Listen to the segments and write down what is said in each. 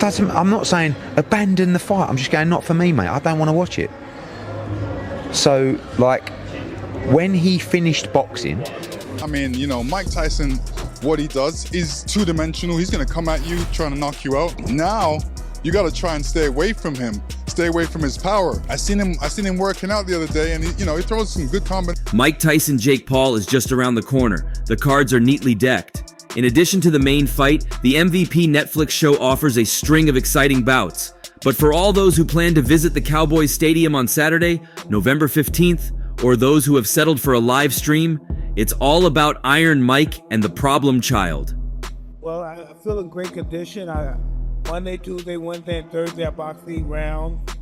I'm not saying abandon the fight. I'm just going, not for me, mate. I don't want to watch it. So, like, when he finished boxing... I mean, you know, Mike Tyson, what he does is two-dimensional. He's going to come at you, trying to knock you out. Now, you got to try and stay away from him. Stay away from his power. I seen him working out the other day, and he throws some good combinations. Mike Tyson Jake Paul is just around the corner. The cards are neatly decked. In addition to the main fight, the MVP Netflix show offers a string of exciting bouts. But for all those who plan to visit the Cowboys Stadium on Saturday, November 15th, or those who have settled for a live stream, it's all about Iron Mike and the problem child. Well, I feel in great condition. Monday, Tuesday, Wednesday, and Thursday I box 8 rounds,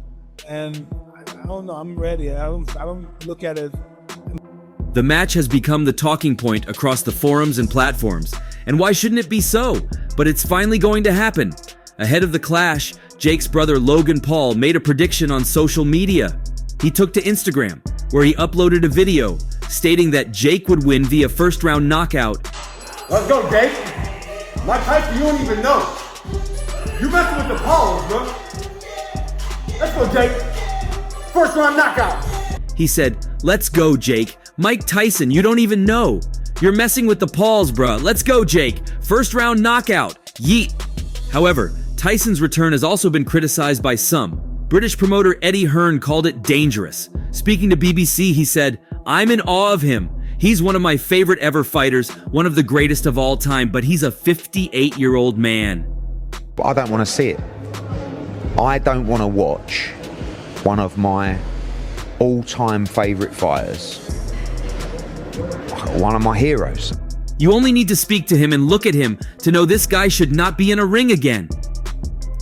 and I don't know. I'm ready. I don't look at it. The match has become the talking point across the forums and platforms, and why shouldn't it be so? But it's finally going to happen. Ahead of the clash, Jake's brother Logan Paul made a prediction on social media. He took to Instagram, where he uploaded a video stating that Jake would win via first-round knockout. Let's go, Jake. My type, you don't even know. You messing with the Pauls, bro. Let's go, Jake. First round knockout. He said, "Let's go, Jake. Mike Tyson, you don't even know. You're messing with the Pauls, bruh. Let's go, Jake. First round knockout. Yeet." However, Tyson's return has also been criticized by some. British promoter Eddie Hearn called it dangerous. Speaking to BBC, he said, "I'm in awe of him. He's one of my favorite ever fighters, one of the greatest of all time, but he's a 58-year-old man." But I don't want to see it. I don't want to watch one of my all-time favourite fighters, one of my heroes. You only need to speak to him and look at him to know this guy should not be in a ring again.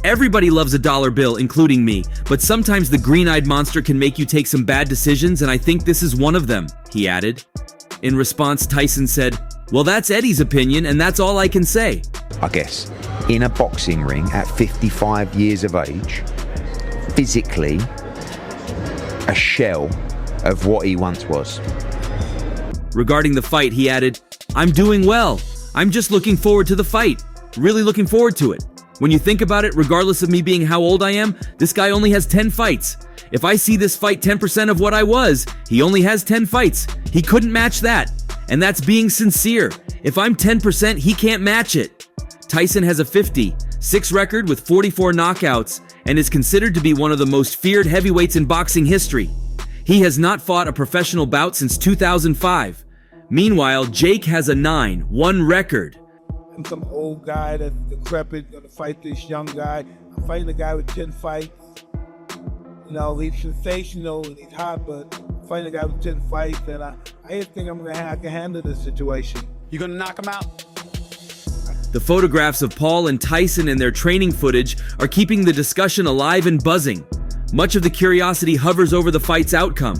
Everybody loves a dollar bill, including me, but sometimes the green-eyed monster can make you take some bad decisions, and I think this is one of them, he added. In response, Tyson said, "Well, that's Eddie's opinion, and that's all I can say." I guess, in a boxing ring at 55 years of age, physically a shell of what he once was. Regarding the fight, he added, "I'm doing well. I'm just looking forward to the fight. Really looking forward to it. When you think about it, regardless of me being how old I am, this guy only has 10 fights. If I see this fight 10% of what I was, he only has 10 fights. He couldn't match that. And that's being sincere. If I'm 10%, he can't match it." Tyson has a 50-6 record with 44 knockouts and is considered to be one of the most feared heavyweights in boxing history. He has not fought a professional bout since 2005. Meanwhile, Jake has a 9-1 record. I'm some old guy that's decrepit, gonna fight this young guy. I'm fighting a guy with 10 fights. You know, he's sensational and he's hot, but I'm fighting a guy with 10 fights, and I just think I can handle this situation. You gonna knock him out? The photographs of Paul and Tyson and their training footage are keeping the discussion alive and buzzing. Much of the curiosity hovers over the fight's outcome.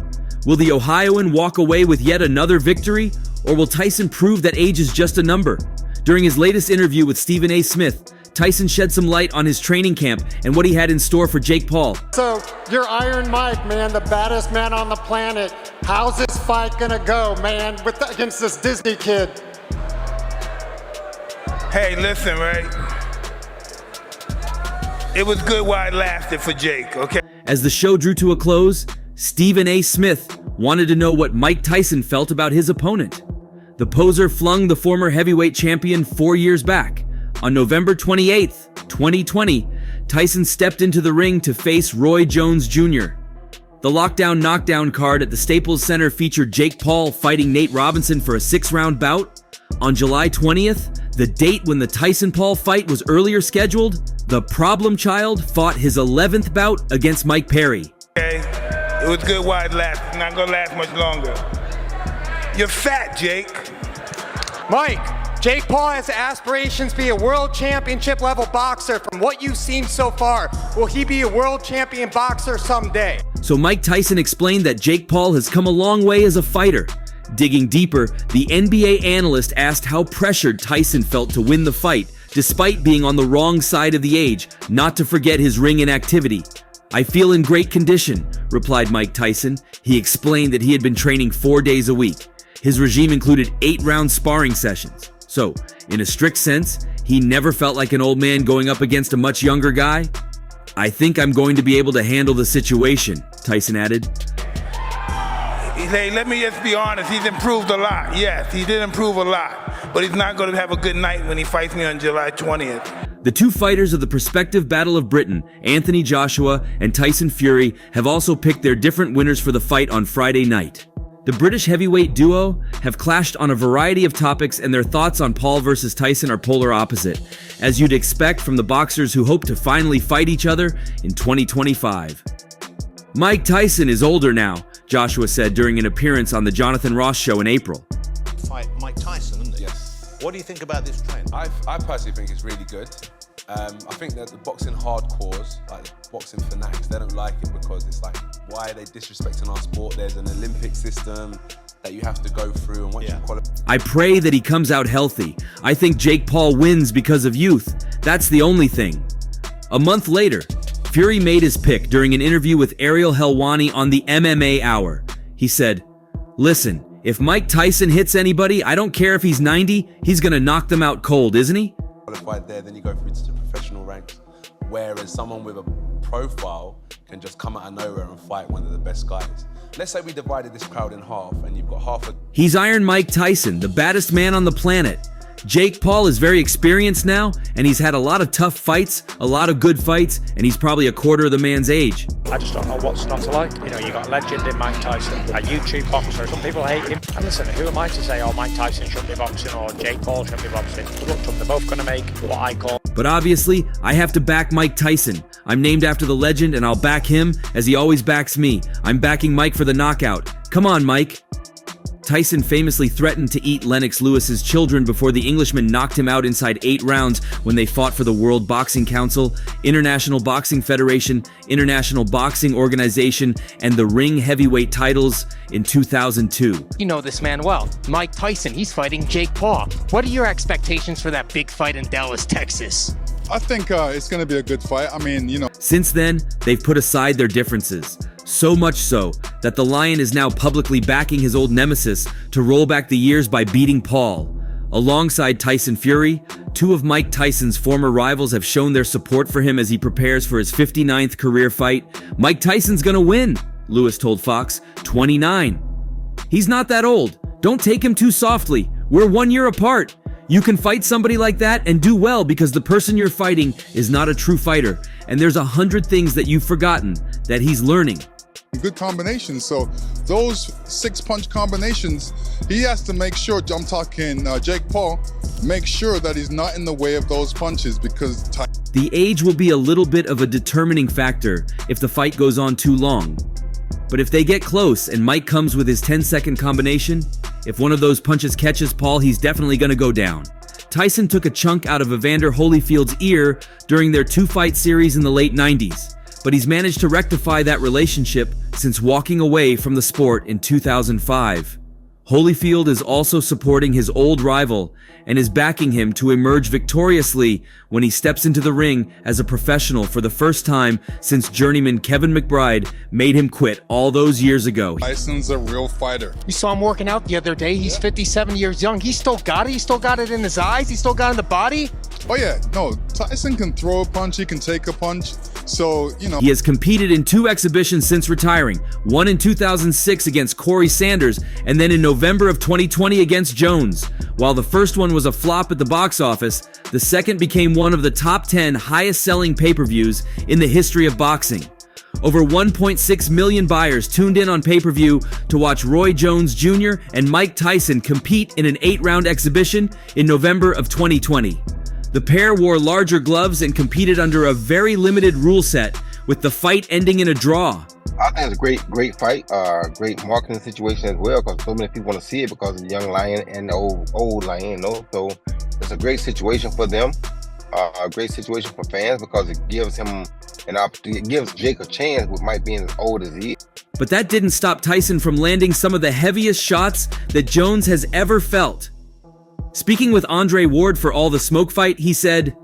Will the Ohioan walk away with yet another victory, or will Tyson prove that age is just a number? During his latest interview with Stephen A. Smith, Tyson shed some light on his training camp and what he had in store for Jake Paul. So, you're Iron Mike, man, the baddest man on the planet. How's this fight gonna go, man, against this Disney kid? Hey, listen, right? It was good while it lasted for Jake, okay? As the show drew to a close, Stephen A. Smith wanted to know what Mike Tyson felt about his opponent. The poser flung the former heavyweight champion 4 years back. On November 28th, 2020, Tyson stepped into the ring to face Roy Jones Jr. The Lockdown Knockdown card at the Staples Center featured Jake Paul fighting Nate Robinson for a 6-round bout. On July 20th, the date when the Tyson-Paul fight was earlier scheduled, the problem child fought his 11th bout against Mike Perry. Okay, it was good while it lasted. It's not gonna last much longer. You're fat, Jake. Mike, Jake Paul has aspirations to be a world championship level boxer. From what you've seen so far, will he be a world champion boxer someday? So Mike Tyson explained that Jake Paul has come a long way as a fighter. Digging deeper, the NBA analyst asked how pressured Tyson felt to win the fight, despite being on the wrong side of the age, not to forget his ring inactivity. "I feel in great condition," replied Mike Tyson. He explained that he had been training 4 days a week. His regime included 8-round sparring sessions. So, in a strict sense, He never felt like an old man going up against a much younger guy. I think I'm going to be able to handle the situation, Tyson added. Hey, let me just be honest, he's improved a lot. Yes, he did improve a lot, but he's not going to have a good night when he fights me on July 20th. The two fighters of the prospective Battle of Britain, Anthony Joshua and Tyson Fury, have also picked their different winners for the fight on Friday night. The British heavyweight duo have clashed on a variety of topics, and their thoughts on Paul versus Tyson are polar opposite, as you'd expect from the boxers who hope to finally fight each other in 2025. Mike Tyson is older now, Joshua said during an appearance on the Jonathan Ross show in April. Fight Mike Tyson, isn't it? Yes. What do you think about this trend? I personally think it's really good. I think that the boxing hardcores, like the boxing fanatics, they don't like it because it's like, why are they disrespecting our sport? There's an Olympic system that you have to go through, and once you qualify. I pray that he comes out healthy. I think Jake Paul wins because of youth. That's the only thing. A month later, Fury made his pick during an interview with Ariel Helwani on the MMA Hour. He said, "Listen, if Mike Tyson hits anybody, I don't care if he's 90, he's gonna knock them out cold, isn't he?" Qualified there, then you go through to the professional ranks, whereas someone with a profile can just come out of nowhere and fight one of the best guys. Let's say we divided this crowd in half, and you've got half a... He's Iron Mike Tyson, the baddest man on the planet. Jake Paul is very experienced now, and he's had a lot of tough fights, a lot of good fights, and he's probably a quarter of the man's age. I just don't know what's not to like. You know, you got a legend in Mike Tyson, a YouTube boxer. Some people hate him. And listen, who am I to say, oh, Mike Tyson shouldn't be boxing or Jake Paul shouldn't be boxing? Look, they're both going to make what I call... But obviously, I have to back Mike Tyson. I'm named after the legend, and I'll back him as he always backs me. I'm backing Mike for the knockout. Come on, Mike. Tyson famously threatened to eat Lennox Lewis's children before the Englishman knocked him out inside 8 rounds when they fought for the World Boxing Council, International Boxing Federation, International Boxing Organization, and the Ring Heavyweight titles in 2002. You know this man well. Mike Tyson, he's fighting Jake Paul. What are your expectations for that big fight in Dallas, Texas? I think it's going to be a good fight. I mean, you know. Since then, they've put aside their differences. So much so that the Lion is now publicly backing his old nemesis to roll back the years by beating Paul. Alongside Tyson Fury, 2 of Mike Tyson's former rivals have shown their support for him as he prepares for his 59th career fight. Mike Tyson's gonna win, Lewis told Fox, 29. He's not that old. Don't take him too softly. We're 1 year apart. You can fight somebody like that and do well because the person you're fighting is not a true fighter, and there's 100 things that you've forgotten that he's learning. Good combinations. So those 6-punch combinations, he has to make sure, I'm talking Jake Paul, make sure that he's not in the way of those punches because... The age will be a little bit of a determining factor if the fight goes on too long. But if they get close and Mike comes with his 10-second combination, if one of those punches catches Paul, he's definitely going to go down. Tyson took a chunk out of Evander Holyfield's ear during their 2-fight series in the late 90s. But he's managed to rectify that relationship since walking away from the sport in 2005. Holyfield is also supporting his old rival and is backing him to emerge victoriously when he steps into the ring as a professional for the first time since journeyman Kevin McBride made him quit all those years ago. Tyson's a real fighter. You saw him working out the other day. He's 57 years young. He still got it. He still got it in his eyes. He still got it in the body. Oh yeah, no, Tyson can throw a punch, he can take a punch, so, you know. He has competed in 2 exhibitions since retiring, one in 2006 against Corey Sanders, and then in November of 2020 against Jones. While the first one was a flop at the box office, the second became one of the top 10 highest-selling pay-per-views in the history of boxing. Over 1.6 million buyers tuned in on pay-per-view to watch Roy Jones Jr. and Mike Tyson compete in an 8-round exhibition in November of 2020. The pair wore larger gloves and competed under a very limited rule set, with the fight ending in a draw. I think it's a great fight, great marketing situation as well, because so many people want to see it because of the young Lion and the old Lion, you know? So it's a great situation for them, a great situation for fans because it gives him an opportunity, it gives Jake a chance with Mike being as old as he is. But that didn't stop Tyson from landing some of the heaviest shots that Jones has ever felt. Speaking with Andre Ward for All the Smoke fight, he said,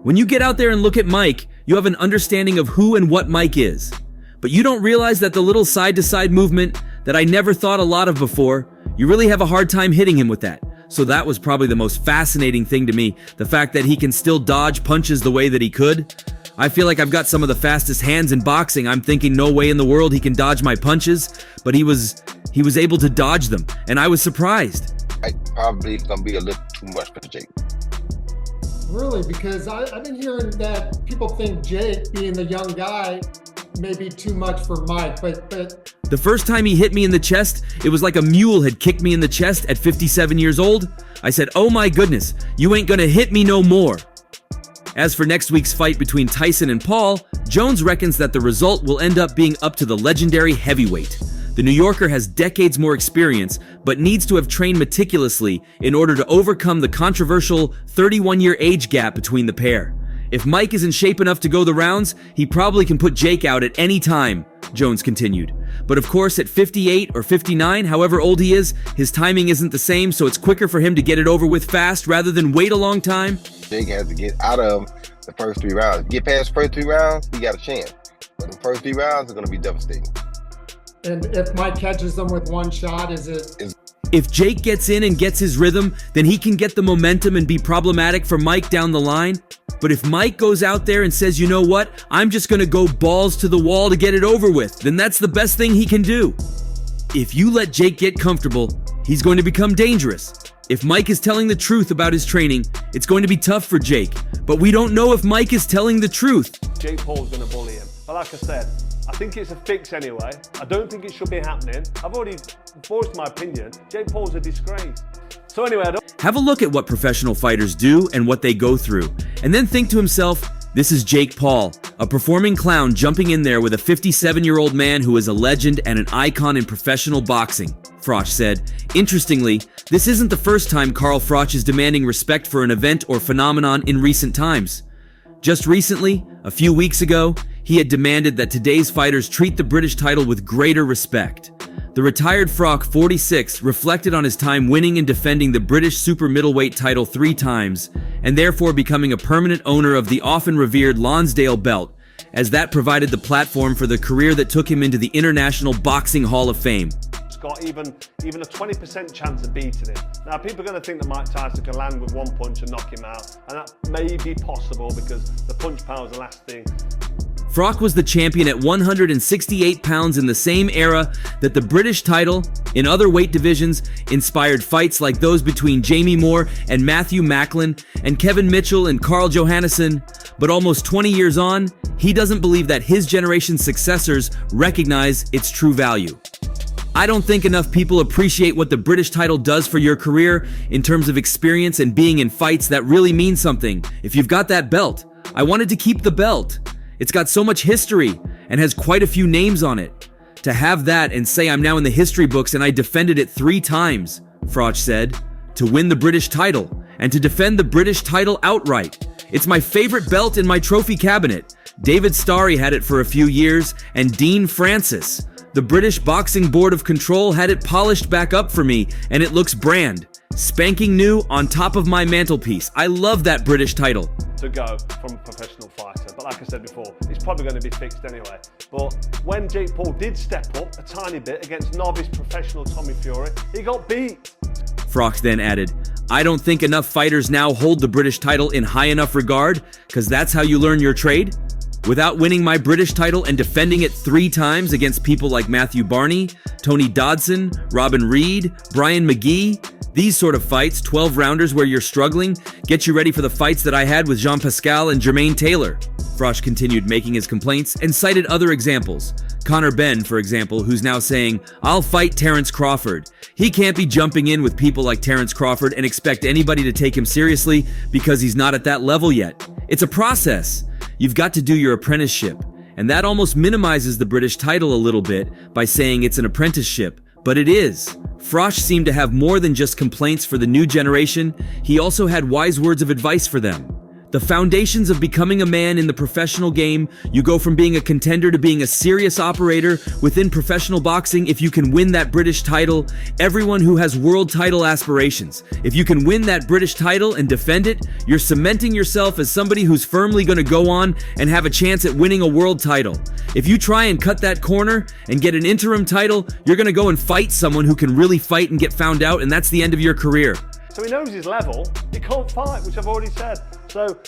"When you get out there and look at Mike, you have an understanding of who and what Mike is. But you don't realize that the little side-to-side movement that I never thought a lot of before, you really have a hard time hitting him with that. So that was probably the most fascinating thing to me, the fact that he can still dodge punches the way that he could. I feel like I've got some of the fastest hands in boxing. I'm thinking no way in the world he can dodge my punches, but he was able to dodge them, and I was surprised. Probably gonna be a little too much for Jake. Really, because I've been hearing that people think Jake, being the young guy, may be too much for Mike, but the first time he hit me in the chest, it was like a mule had kicked me in the chest at 57 years old. I said, oh my goodness, you ain't gonna hit me no more. As for next week's fight between Tyson and Paul, Jones reckons that the result will end up being up to the legendary heavyweight. The New Yorker has decades more experience, but needs to have trained meticulously in order to overcome the controversial 31-year age gap between the pair. If Mike is in shape enough to go the rounds, he probably can put Jake out at any time, Jones continued. But of course, at 58 or 59, however old he is, his timing isn't the same, so it's quicker for him to get it over with fast rather than wait a long time. Jake has to get out of the first 3 rounds. Get past the first 3 rounds, he got a chance. But the first 3 rounds are going to be devastating. and if Mike catches them with one shot, is it? If Jake gets in and gets his rhythm, then he can get the momentum and be problematic for Mike down the line. But if Mike goes out there and says, you know what, I'm just going to go balls to the wall to get it over with, then that's the best thing he can do. If you let Jake get comfortable, he's going to become dangerous. If Mike is telling the truth about his training, it's going to be tough for Jake. But we don't know if Mike is telling the truth. Jake Paul's going to bully him. But like I said, I think it's a fix anyway. I don't think it should be happening. I've already voiced my opinion. Jake Paul's a disgrace. So anyway, Have a look at what professional fighters do and what they go through, and then think to himself, this is Jake Paul, a performing clown jumping in there with a 57-year-old man who is a legend and an icon in professional boxing, Froch said. Interestingly, this isn't the first time Carl Froch is demanding respect for an event or phenomenon in recent times. Just recently, a few weeks ago, he had demanded that today's fighters treat the British title with greater respect. The retired Froch, 46, reflected on his time winning and defending the British super middleweight title 3 times, and therefore becoming a permanent owner of the often revered Lonsdale belt, as that provided the platform for the career that took him into the International Boxing Hall of Fame. it's got even a 20% chance of beating him. Now, people are going to think that Mike Tyson can land with one punch and knock him out, and that may be possible because the punch power is the last thing. Froch was the champion at 168 pounds in the same era that the British title, in other weight divisions, inspired fights like those between Jamie Moore and Matthew Macklin and Kevin Mitchell and Carl Johannesson. But almost 20 years on, he doesn't believe that his generation's successors recognize its true value. I don't think enough people appreciate what the British title does for your career in terms of experience and being in fights that really mean something. If you've got that belt, I wanted to keep the belt. It's got so much history and has quite a few names on it. To have that and say I'm now in the history books and I defended it 3 times, Froch said, to win the British title and to defend the British title outright. It's my favorite belt in my trophy cabinet. David Starry had it for a few years and Dean Francis. The British Boxing Board of Control had it polished back up for me and it looks brand, spanking new on top of my mantelpiece. I love that British title. To go from a professional fighter, but like I said before, it's probably going to be fixed anyway. But when Jake Paul did step up a tiny bit against novice professional Tommy Fury, he got beat. Froch then added, I don't think enough fighters now hold the British title in high enough regard, because that's how you learn your trade. Without winning my British title and defending it 3 times against people like Matthew Barney, Tony Dodson, Robin Reed, Brian McGee, these sort of fights, 12 rounders where you're struggling, get you ready for the fights that I had with Jean Pascal and Jermaine Taylor. Froch continued making his complaints and cited other examples. Conor Benn, for example, who's now saying, I'll fight Terence Crawford. He can't be jumping in with people like Terence Crawford and expect anybody to take him seriously because he's not at that level yet. It's a process. You've got to do your apprenticeship. And that almost minimizes the British title a little bit by saying it's an apprenticeship. But it is. Froch seemed to have more than just complaints for the new generation. He also had wise words of advice for them. The foundations of becoming a man in the professional game, you go from being a contender to being a serious operator within professional boxing if you can win that British title. Everyone who has world title aspirations, if you can win that British title and defend it, you're cementing yourself as somebody who's firmly going to go on and have a chance at winning a world title. If you try and cut that corner and get an interim title, you're going to go and fight someone who can really fight and get found out, and that's the end of your career. so he knows his level. He can't fight, which I've already said. So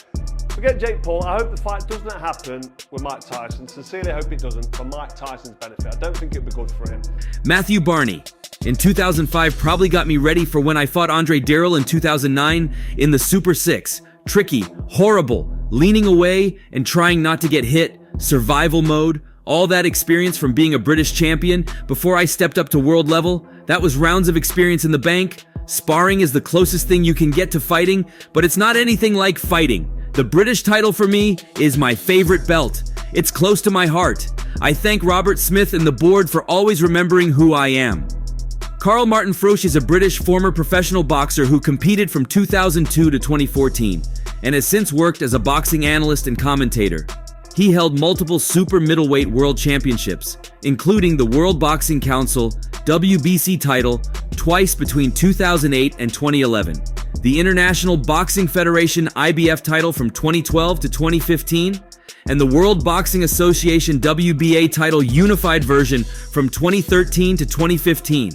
forget Jake Paul. I hope the fight doesn't happen with Mike Tyson. Sincerely hope it doesn't, for Mike Tyson's benefit. I don't think it'd be good for him. Matthew Barney. In 2005 probably got me ready for when I fought Andre Darrell in 2009 in the Super 6. Tricky, horrible, leaning away and trying not to get hit, survival mode, all that experience from being a British champion before I stepped up to world level. That was rounds of experience in the bank. Sparring is the closest thing you can get to fighting, but it's not anything like fighting. The British title for me is my favorite belt. It's close to my heart. I thank Robert Smith and the board for always remembering who I am. Carl Martin Froch is a British former professional boxer who competed from 2002 to 2014 and has since worked as a boxing analyst and commentator. He held multiple super middleweight world championships, including the World Boxing Council WBC title twice between 2008 and 2011, the International Boxing Federation IBF title from 2012 to 2015, and the World Boxing Association WBA title unified version from 2013 to 2015.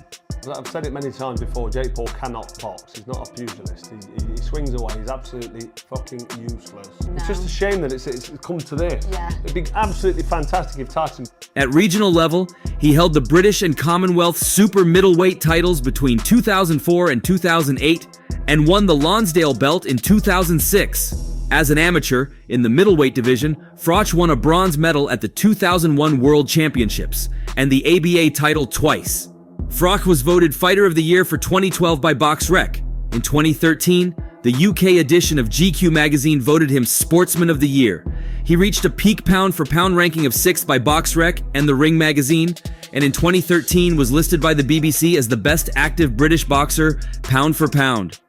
I've said it many times before, Jake Paul cannot box. He's not a pugilist. He swings away. He's absolutely fucking useless. No. It's just a shame that it's come to this. Yeah. It'd be absolutely fantastic if Tyson... At regional level, he held the British and Commonwealth super middleweight titles between 2004 and 2008 and won the Lonsdale belt in 2006. As an amateur, in the middleweight division, Froch won a bronze medal at the 2001 World Championships and the ABA title twice. Froch was voted Fighter of the Year for 2012 by BoxRec. In 2013, the UK edition of GQ magazine voted him Sportsman of the Year. He reached a peak pound-for-pound ranking of 6th by BoxRec and The Ring magazine, and in 2013 was listed by the BBC as the best active British boxer, pound for pound.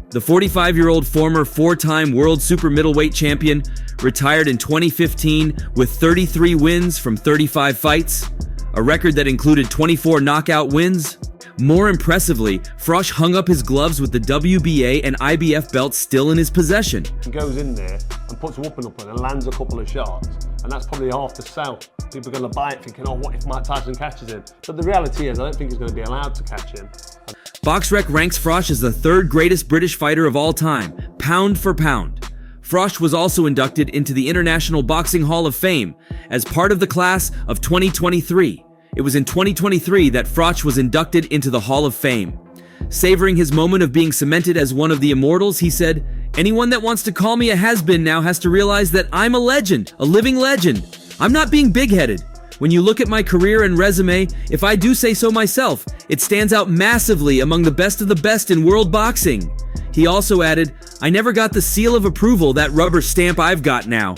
The 45-year-old former four-time world super middleweight champion retired in 2015 with 33 wins from 35 fights, a record that included 24 knockout wins. More impressively, Froch hung up his gloves with the WBA and IBF belts still in his possession. He goes in there and puts a whooping up and lands a couple of shots, and that's probably half the sell. People are going to buy it thinking, oh, what if Mike Tyson catches him? But the reality is, I don't think he's going to be allowed to catch him. BoxRec ranks Froch as the third greatest British fighter of all time, pound for pound. Froch was also inducted into the International Boxing Hall of Fame as part of the class of 2023. It was in 2023 that Froch was inducted into the Hall of Fame. Savoring his moment of being cemented as one of the immortals, he said, "Anyone that wants to call me a has-been now has to realize that I'm a legend, a living legend. I'm not being big-headed. When you look at my career and resume, if I do say so myself, it stands out massively among the best of the best in world boxing." He also added, "I never got the seal of approval, that rubber stamp I've got now.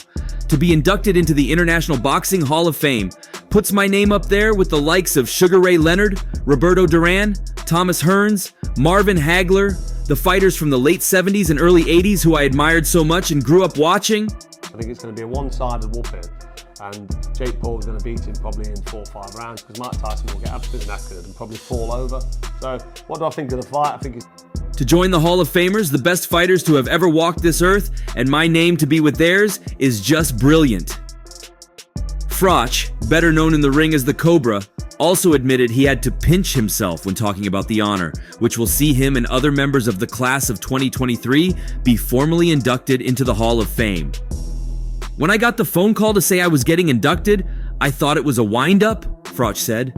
To be inducted into the International Boxing Hall of Fame puts my name up there with the likes of Sugar Ray Leonard, Roberto Duran, Thomas Hearns, Marvin Hagler, the fighters from the late 70s and early 80s who I admired so much and grew up watching." I think it's going to be a one-sided whooping, and Jake Paul is going to beat him probably in 4 or 5 rounds because Mike Tyson will get absolutely knackered and probably fall over. So what do I think of the fight? I think it's... To join the Hall of Famers, the best fighters to have ever walked this earth, and my name to be with theirs, is just brilliant. Froch, better known in the ring as the Cobra, also admitted he had to pinch himself when talking about the honor, which will see him and other members of the class of 2023 be formally inducted into the Hall of Fame. "When I got the phone call to say I was getting inducted, I thought it was a wind-up," Froch said.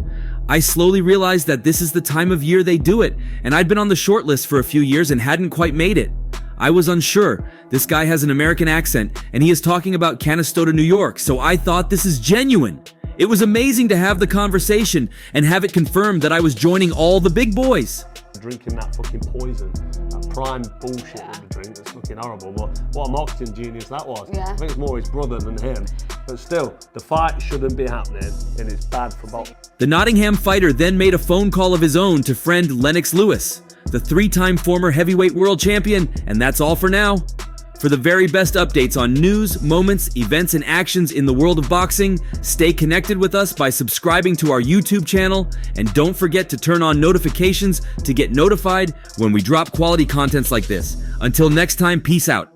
"I slowly realized that this is the time of year they do it, and I'd been on the short list for a few years and hadn't quite made it. I was unsure. This guy has an American accent, and he is talking about Canastota, New York, so I thought this is genuine. It was amazing to have the conversation and have it confirmed that I was joining all the big boys." Drinking that fucking poison, that prime bullshit that we drink that's fucking horrible, but what a marketing genius that was. I think it's more his brother than him, but still, the fight shouldn't be happening and it's bad for boxing. The Nottingham fighter then made a phone call of his own to friend Lennox Lewis, the 3-time former heavyweight world champion, and that's all for now. For the very best updates on news, moments, events, and actions in the world of boxing, stay connected with us by subscribing to our YouTube channel, and don't forget to turn on notifications to get notified when we drop quality contents like this. Until next time, peace out.